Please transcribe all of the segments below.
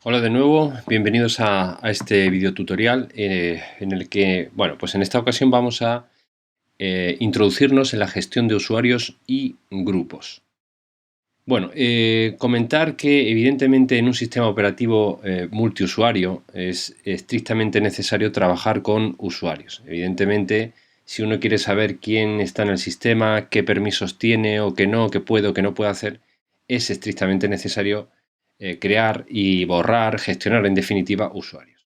Hola de nuevo, bienvenidos a este video tutorial en el que, bueno, pues en esta ocasión vamos a introducirnos en la gestión de usuarios y grupos. Bueno, comentar que evidentemente en un sistema operativo multiusuario es estrictamente necesario trabajar con usuarios. Evidentemente, si uno quiere saber quién está en el sistema, qué permisos tiene o qué no, qué puede o qué no puede hacer, es estrictamente necesario crear y borrar, gestionar en definitiva usuarios.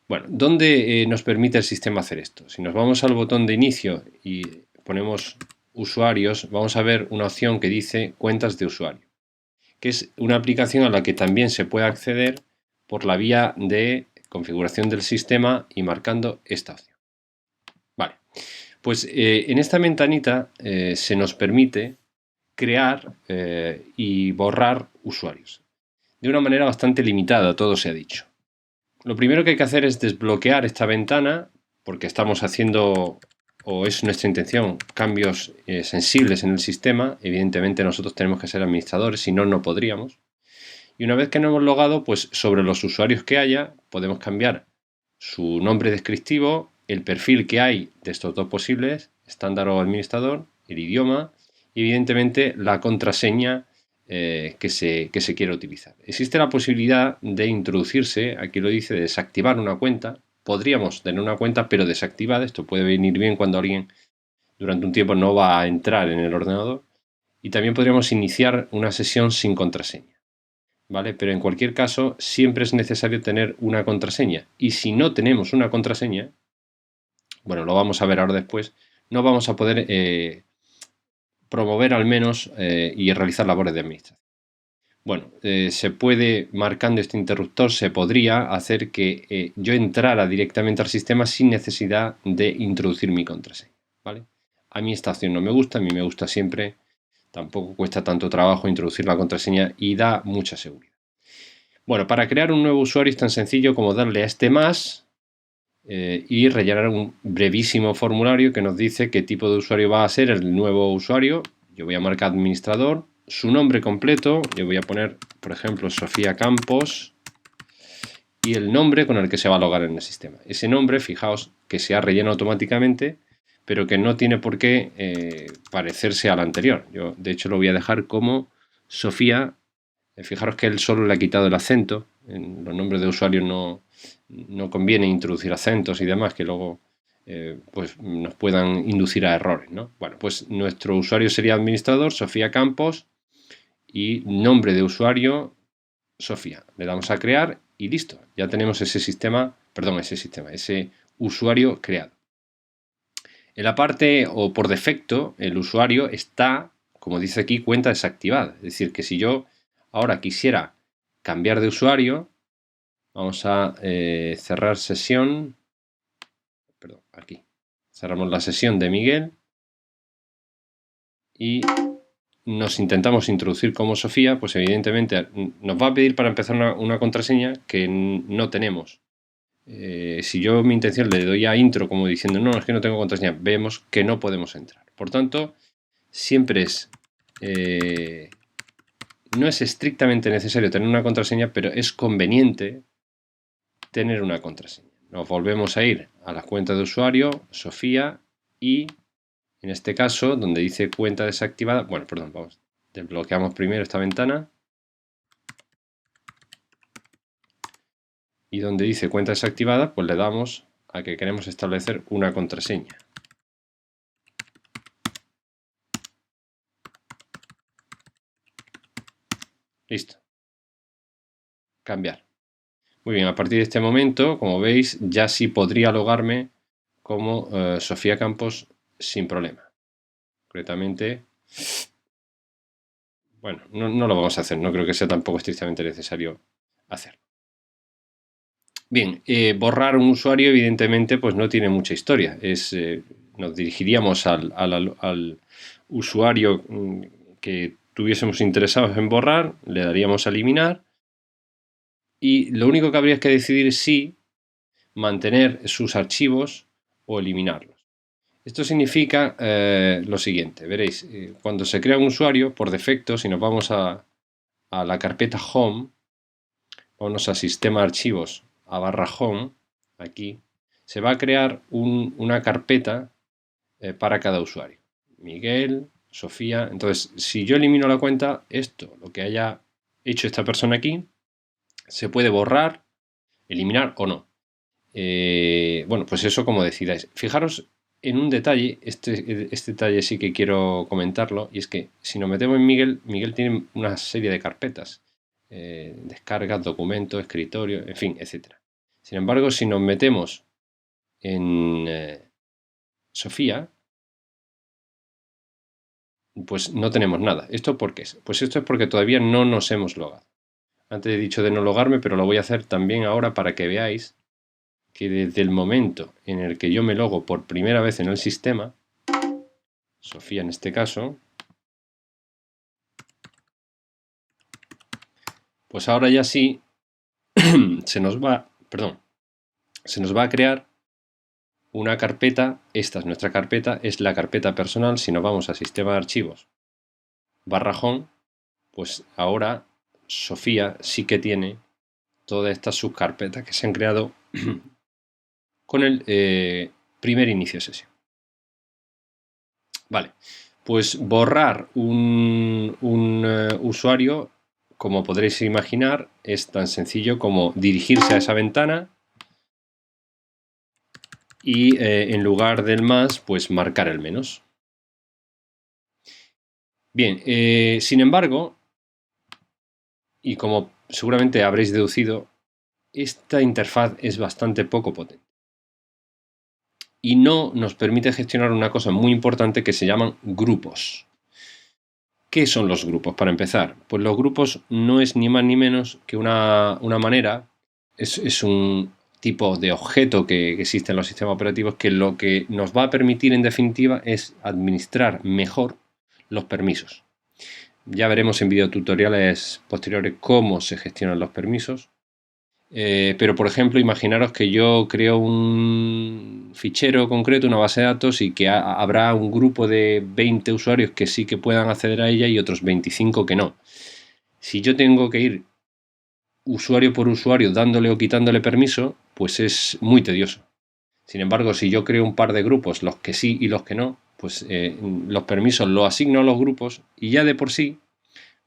Bueno, ¿dónde nos permite el sistema hacer esto? Si nos vamos al botón de inicio y ponemos usuarios, vamos a ver una opción que dice cuentas de usuario, que es una aplicación a la que también se puede acceder por la vía de configuración del sistema y marcando esta opción. Vale, pues en esta ventanita se nos permite crear y borrar usuarios de una manera bastante limitada, todo se ha dicho. Lo primero que hay que hacer es desbloquear esta ventana porque estamos haciendo, o es nuestra intención, cambios sensibles en el sistema. Evidentemente nosotros tenemos que ser administradores, si no, no podríamos. Y una vez que nos hemos logado, pues sobre los usuarios que haya, podemos cambiar su nombre descriptivo, el perfil que hay de estos dos posibles, estándar o administrador, el idioma y evidentemente la contraseña que se quiere utilizar. Existe la posibilidad de introducirse, aquí lo dice, de desactivar una cuenta. Podríamos tener una cuenta pero desactivada, esto puede venir bien cuando alguien durante un tiempo no va a entrar en el ordenador. Y también podríamos iniciar una sesión sin contraseña. ¿Vale? Pero en cualquier caso, siempre es necesario tener una contraseña. Y si no tenemos una contraseña, bueno, lo vamos a ver ahora después, no vamos a poder promover al menos y realizar labores de administración. Bueno, se puede, marcando este interruptor, se podría hacer que yo entrara directamente al sistema sin necesidad de introducir mi contraseña. ¿Vale? A mí esta opción no me gusta, a mí me gusta siempre, tampoco cuesta tanto trabajo introducir la contraseña y da mucha seguridad. Bueno, para crear un nuevo usuario es tan sencillo como darle a este más y rellenar un brevísimo formulario que nos dice qué tipo de usuario va a ser el nuevo usuario. Yo voy a marcar administrador, su nombre completo, yo voy a poner, por ejemplo, Sofía Campos y el nombre con el que se va a logar en el sistema. Ese nombre, fijaos que se ha rellenado automáticamente, pero que no tiene por qué parecerse al anterior. Yo, de hecho, lo voy a dejar como Sofía. Fijaros que él solo le ha quitado el acento. En los nombres de usuarios no conviene introducir acentos y demás que luego pues nos puedan inducir a errores, ¿no? Bueno, pues nuestro usuario sería administrador, Sofía Campos, y nombre de usuario, Sofía. Le damos a crear y listo. Ya tenemos ese usuario creado. En la parte o por defecto, el usuario está, como dice aquí, cuenta desactivada. Es decir, que si yo ahora quisiera cambiar de usuario, vamos a cerrar sesión, perdón, aquí, cerramos la sesión de Miguel y nos intentamos introducir como Sofía, pues evidentemente nos va a pedir para empezar una contraseña que no tenemos. Si yo mi intención le doy a intro como diciendo no, es que no tengo contraseña, vemos que no podemos entrar. Por tanto, siempre no es estrictamente necesario tener una contraseña, pero es conveniente tener una contraseña. Nos volvemos a ir a la cuenta de usuario, Sofía, y en este caso, donde dice cuenta desactivada, bueno, perdón, vamos, desbloqueamos primero esta ventana. Y donde dice cuenta desactivada, pues le damos a que queremos establecer una contraseña. Listo. Cambiar. Muy bien, a partir de este momento, como veis, ya sí podría logarme como Sofía Campos sin problema. Concretamente, bueno, no lo vamos a hacer, no creo que sea tampoco estrictamente necesario hacerlo. Bien, borrar un usuario evidentemente pues no tiene mucha historia. Nos dirigiríamos al usuario que tuviésemos interesados en borrar, le daríamos a eliminar y lo único que habría que decidir es si mantener sus archivos o eliminarlos. Esto significa lo siguiente, veréis, cuando se crea un usuario, por defecto, si nos vamos a la carpeta Home, vámonos a sistema de archivos, a /home, aquí, se va a crear una carpeta para cada usuario. Miguel, Sofía. Entonces, si yo elimino la cuenta, esto, lo que haya hecho esta persona aquí, se puede borrar, eliminar o no. Bueno, pues eso como decidáis. Fijaros en un detalle, este detalle sí que quiero comentarlo, y es que si nos metemos en Miguel, Miguel tiene una serie de carpetas. Descargas, documentos, escritorio, en fin, etc. Sin embargo, si nos metemos en Sofía, pues no tenemos nada. ¿Esto por qué es? Pues esto es porque todavía no nos hemos logado. Antes he dicho de no logarme, pero lo voy a hacer también ahora para que veáis que desde el momento en el que yo me logo por primera vez en el sistema, Sofía en este caso, pues ahora ya sí se nos va a crear una carpeta. Esta es nuestra carpeta, es la carpeta personal. Si nos vamos a sistema de archivos /home, pues ahora Sofía sí que tiene todas estas subcarpetas que se han creado con el primer inicio de sesión. Vale, pues borrar un usuario, como podréis imaginar, es tan sencillo como dirigirse a esa ventana y en lugar del más, pues marcar el menos. Bien, sin embargo, y como seguramente habréis deducido, esta interfaz es bastante poco potente y no nos permite gestionar una cosa muy importante que se llaman grupos. ¿Qué son los grupos? Para empezar, pues los grupos no es ni más ni menos que una manera, es un tipo de objeto que existe en los sistemas operativos que lo que nos va a permitir en definitiva es administrar mejor los permisos. Ya veremos en videotutoriales posteriores cómo se gestionan los permisos. Pero, por ejemplo, imaginaros que yo creo un fichero concreto, una base de datos, y que habrá un grupo de 20 usuarios que sí que puedan acceder a ella y otros 25 que no. Si yo tengo que ir usuario por usuario dándole o quitándole permiso, pues es muy tedioso. Sin embargo, si yo creo un par de grupos, los que sí y los que no, pues los permisos los asigno a los grupos y ya de por sí,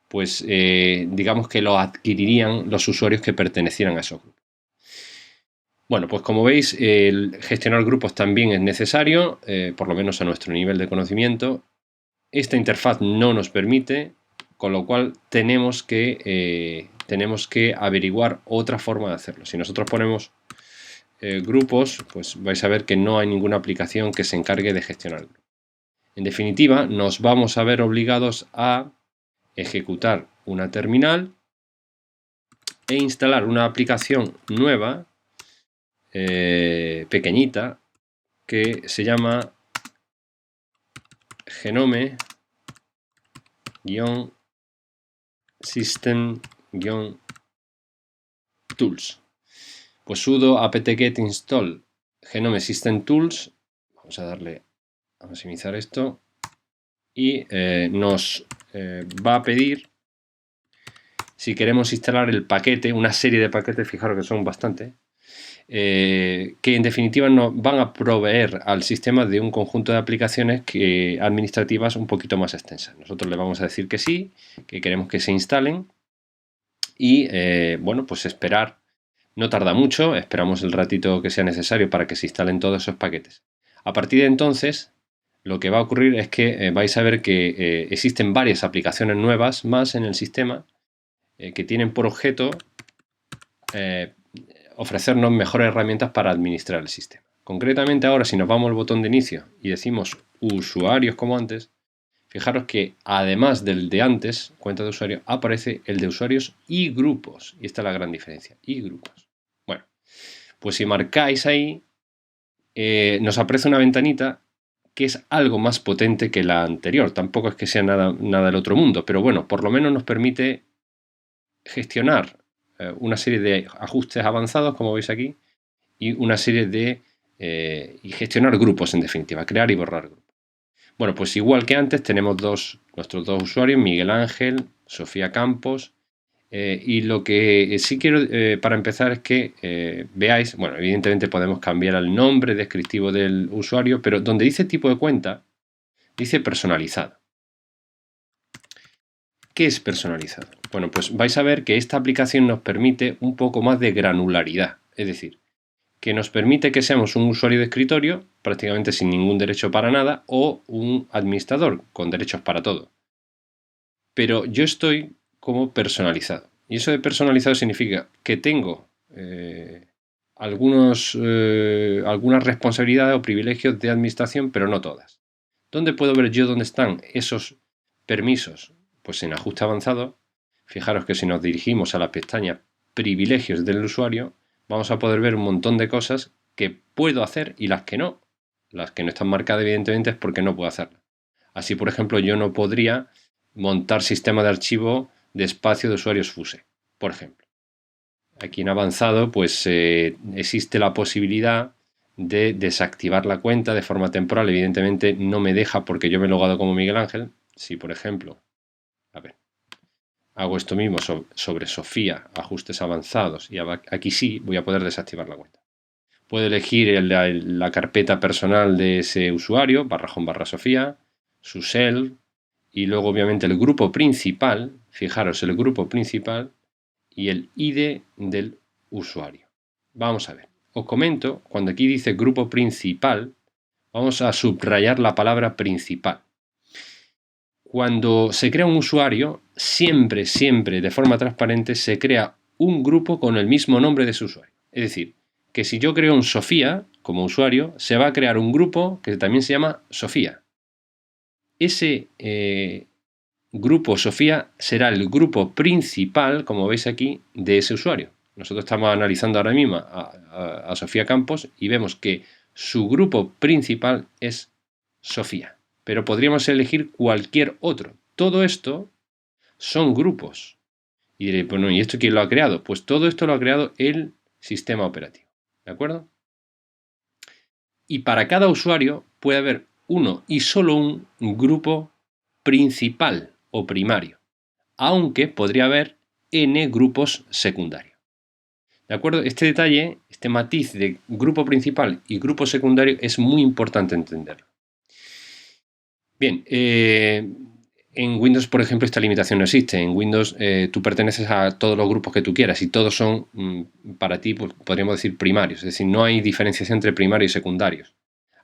pues digamos que lo adquirirían los usuarios que pertenecieran a esos grupos. Bueno, pues como veis, el gestionar grupos también es necesario, por lo menos a nuestro nivel de conocimiento. Esta interfaz no nos permite, con lo cual tenemos que averiguar otra forma de hacerlo. Si nosotros ponemos grupos, pues vais a ver que no hay ninguna aplicación que se encargue de gestionarlo. En definitiva, nos vamos a ver obligados a ejecutar una terminal e instalar una aplicación nueva, pequeñita, que se llama Genome-System-Tools. Pues sudo apt-get install Genome System Tools. Vamos a darle a maximizar esto y nos va a pedir si queremos instalar el paquete, una serie de paquetes, fijaros que son bastante, que en definitiva nos van a proveer al sistema de un conjunto de aplicaciones administrativas un poquito más extensas. Nosotros le vamos a decir que sí, que queremos que se instalen y bueno, pues esperar. No tarda mucho, esperamos el ratito que sea necesario para que se instalen todos esos paquetes. A partir de entonces, lo que va a ocurrir es que vais a ver que existen varias aplicaciones nuevas más en el sistema que tienen por objeto ofrecernos mejores herramientas para administrar el sistema. Concretamente ahora, si nos vamos al botón de inicio y decimos usuarios como antes, fijaros que además del de antes, cuenta de usuario, aparece el de usuarios y grupos. Y esta es la gran diferencia, y grupos. Bueno, pues si marcáis ahí, nos aparece una ventanita que es algo más potente que la anterior. Tampoco es que sea nada del otro mundo, pero bueno, por lo menos nos permite gestionar una serie de ajustes avanzados, como veis aquí, y una serie de y gestionar grupos, en definitiva, crear y borrar grupos. Bueno, pues igual que antes tenemos nuestros dos usuarios, Miguel Ángel, Sofía Campos, Y lo que sí quiero para empezar es que veáis, bueno, evidentemente podemos cambiar el nombre descriptivo del usuario, pero donde dice tipo de cuenta, dice personalizado. ¿Qué es personalizado? Bueno, pues vais a ver que esta aplicación nos permite un poco más de granularidad, es decir, que nos permite que seamos un usuario de escritorio prácticamente sin ningún derecho para nada o un administrador con derechos para todo. Pero yo estoy como personalizado. Y eso de personalizado significa que tengo algunas responsabilidades o privilegios de administración, pero no todas. ¿Dónde puedo ver yo dónde están esos permisos? Pues en ajuste avanzado. Fijaros que si nos dirigimos a la pestaña privilegios del usuario, vamos a poder ver un montón de cosas que puedo hacer y las que no. Las que no están marcadas evidentemente es porque no puedo hacerlas. Así, por ejemplo, yo no podría montar sistema de archivo de espacio de usuarios FUSE, por ejemplo. Aquí en avanzado, pues existe la posibilidad de desactivar la cuenta de forma temporal. Evidentemente no me deja porque yo me he logado como Miguel Ángel. Si, por ejemplo, a ver, hago esto mismo sobre Sofía, ajustes avanzados, y aquí sí voy a poder desactivar la cuenta. Puedo elegir la carpeta personal de ese usuario, /Sofía, su shell, y luego obviamente el grupo principal, fijaros el grupo principal y el ID del usuario. Vamos a ver, os comento, cuando aquí dice grupo principal, vamos a subrayar la palabra principal. Cuando se crea un usuario, siempre, de forma transparente, se crea un grupo con el mismo nombre de su usuario. Es decir, que si yo creo un Sofía como usuario, se va a crear un grupo que también se llama Sofía. Ese grupo Sofía será el grupo principal, como veis aquí, de ese usuario. Nosotros estamos analizando ahora mismo a Sofía Campos y vemos que su grupo principal es Sofía, pero podríamos elegir cualquier otro. Todo esto son grupos. Y diré, bueno, ¿y esto quién lo ha creado? Pues todo esto lo ha creado el sistema operativo. ¿De acuerdo? Y para cada usuario puede haber uno y solo un grupo principal o primario, aunque podría haber n grupos secundarios. ¿De acuerdo? Este detalle, este matiz de grupo principal y grupo secundario es muy importante entenderlo. Bien, en Windows, por ejemplo, esta limitación no existe. En Windows tú perteneces a todos los grupos que tú quieras y todos son para ti, pues, podríamos decir, primarios. Es decir, no hay diferenciación entre primarios y secundarios.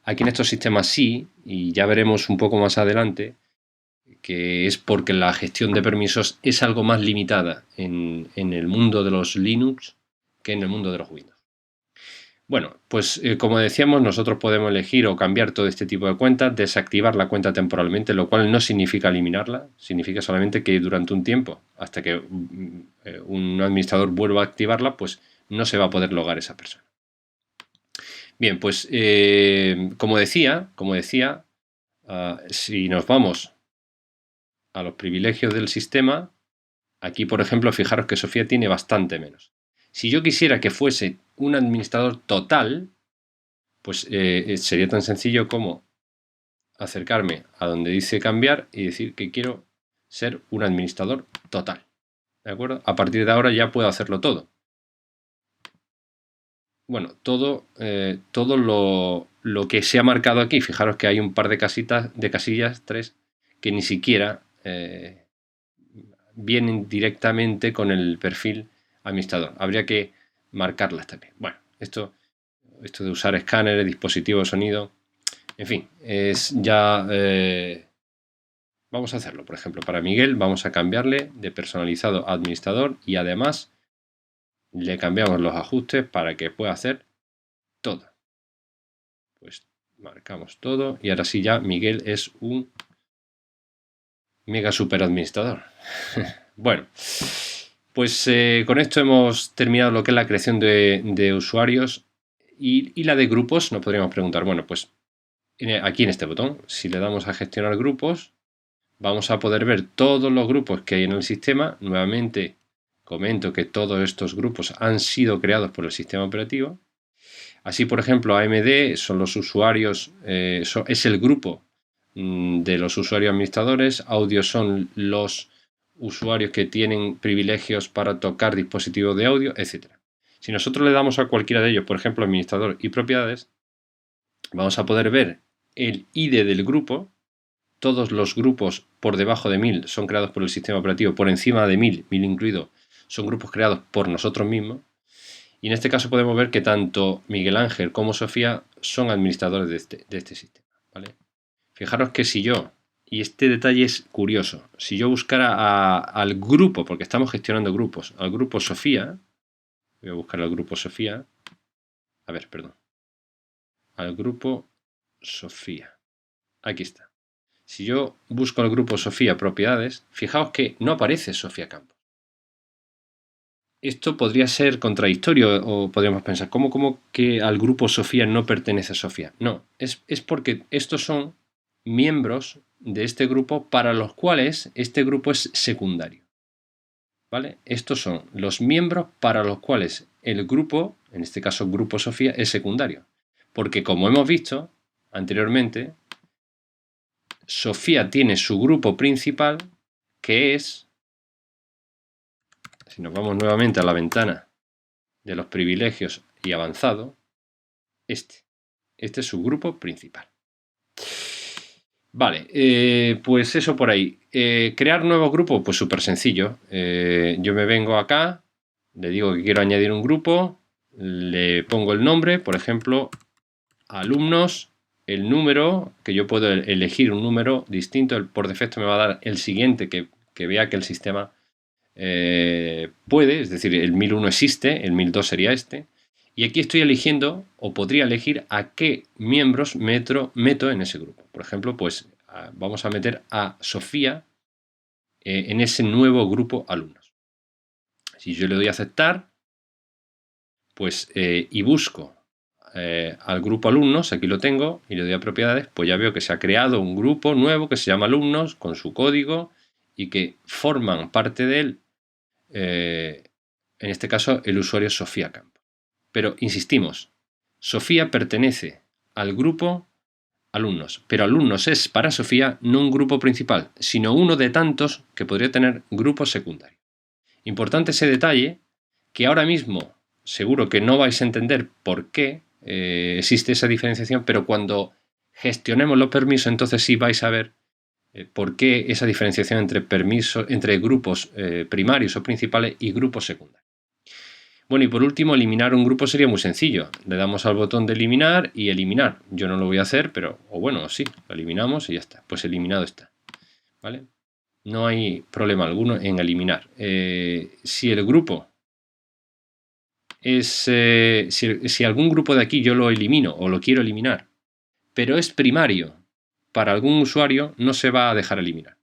Aquí en estos sistemas sí, y ya veremos un poco más adelante, que es porque la gestión de permisos es algo más limitada en el mundo de los Linux que en el mundo de los Windows. Bueno, pues como decíamos, nosotros podemos elegir o cambiar todo este tipo de cuentas, desactivar la cuenta temporalmente, lo cual no significa eliminarla, significa solamente que durante un tiempo, hasta que un administrador vuelva a activarla, pues no se va a poder logar esa persona. Bien, pues como decía, si nos vamos a los privilegios del sistema, aquí por ejemplo fijaros que Sofía tiene bastante menos. Si yo quisiera que fuese un administrador total, pues sería tan sencillo como acercarme a donde dice cambiar y decir que quiero ser un administrador total. ¿De acuerdo? A partir de ahora ya puedo hacerlo todo. Bueno, todo lo que se ha marcado aquí, fijaros que hay un par de casillas, 3, que ni siquiera vienen directamente con el perfil administrador. Habría que marcarlas también. Bueno, esto de usar escáneres, dispositivos de sonido, en fin, es ya... vamos a hacerlo, por ejemplo, para Miguel vamos a cambiarle de personalizado a administrador y además le cambiamos los ajustes para que pueda hacer todo. Pues marcamos todo y ahora sí ya Miguel es un mega super administrador. Bueno, pues con esto hemos terminado lo que es la creación de usuarios y la de grupos. Nos podríamos preguntar, bueno, pues aquí en este botón, si le damos a gestionar grupos, vamos a poder ver todos los grupos que hay en el sistema. Nuevamente comento que todos estos grupos han sido creados por el sistema operativo. Así, por ejemplo, AMD son los usuarios, es el grupo de los usuarios administradores. Audio son los usuarios que tienen privilegios para tocar dispositivos de audio, etc. Si nosotros le damos a cualquiera de ellos, por ejemplo, administrador y propiedades, vamos a poder ver el ID del grupo. Todos los grupos por debajo de 1000 son creados por el sistema operativo, por encima de 1000 incluido, son grupos creados por nosotros mismos. Y en este caso podemos ver que tanto Miguel Ángel como Sofía son administradores de este sistema, ¿vale? Fijaros que si yo, y este detalle es curioso, si yo buscara al grupo, porque estamos gestionando grupos, al grupo Sofía, voy a buscar al grupo Sofía, al grupo Sofía, aquí está. Si yo busco al grupo Sofía propiedades, fijaos que no aparece Sofía Campos. Esto podría ser contradictorio o podríamos pensar, ¿cómo que al grupo Sofía no pertenece a Sofía? No, es porque estos son miembros de este grupo para los cuales este grupo es secundario, ¿vale? Estos son los miembros para los cuales el grupo, en este caso grupo Sofía, es secundario. Porque como hemos visto anteriormente, Sofía tiene su grupo principal, que es, si nos vamos nuevamente a la ventana de los privilegios y avanzado, este es su grupo principal. Vale, pues eso por ahí. Crear nuevo grupo, pues súper sencillo. Yo me vengo acá, le digo que quiero añadir un grupo, le pongo el nombre, por ejemplo, alumnos, el número, que yo puedo elegir un número distinto, por defecto me va a dar el siguiente que vea que el sistema puede, es decir, el 1001 existe, el 1002 sería este, y aquí estoy eligiendo, o podría elegir, a qué miembros meto en ese grupo. Por ejemplo, pues vamos a meter a Sofía en ese nuevo grupo alumnos. Si yo le doy a aceptar, pues y busco al grupo alumnos, aquí lo tengo, y le doy a propiedades, pues ya veo que se ha creado un grupo nuevo que se llama alumnos, con su código, y que forman parte de él, en este caso, el usuario Sofía Campos. Pero insistimos, Sofía pertenece al grupo alumnos, pero alumnos es para Sofía no un grupo principal, sino uno de tantos que podría tener grupos secundarios. Importante ese detalle, que ahora mismo seguro que no vais a entender por qué existe esa diferenciación, pero cuando gestionemos los permisos, entonces sí vais a ver por qué esa diferenciación entre grupos primarios o principales y grupos secundarios. Bueno, y por último, eliminar un grupo sería muy sencillo. Le damos al botón de eliminar y eliminar. Yo no lo voy a hacer, pero, o bueno, sí, lo eliminamos y ya está. Pues eliminado está, ¿vale? No hay problema alguno en eliminar. Si el grupo es... si algún grupo de aquí yo lo elimino o lo quiero eliminar, pero es primario para algún usuario, no se va a dejar eliminar.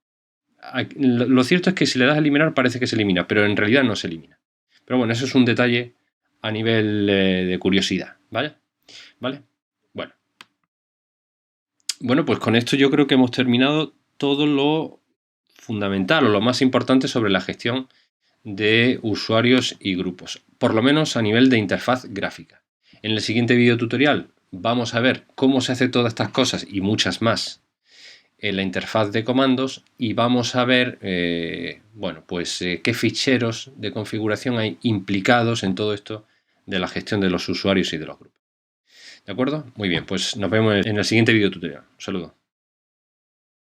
Lo cierto es que si le das a eliminar parece que se elimina, pero en realidad no se elimina. Pero bueno, eso es un detalle a nivel de curiosidad, ¿vale? Bueno, pues con esto yo creo que hemos terminado todo lo fundamental o lo más importante sobre la gestión de usuarios y grupos, por lo menos a nivel de interfaz gráfica. En el siguiente video tutorial vamos a ver cómo se hace todas estas cosas y muchas más en la interfaz de comandos y vamos a ver qué ficheros de configuración hay implicados en todo esto de la gestión de los usuarios y de los grupos. ¿De acuerdo? Muy bien, pues nos vemos en el siguiente video tutorial. Un saludo.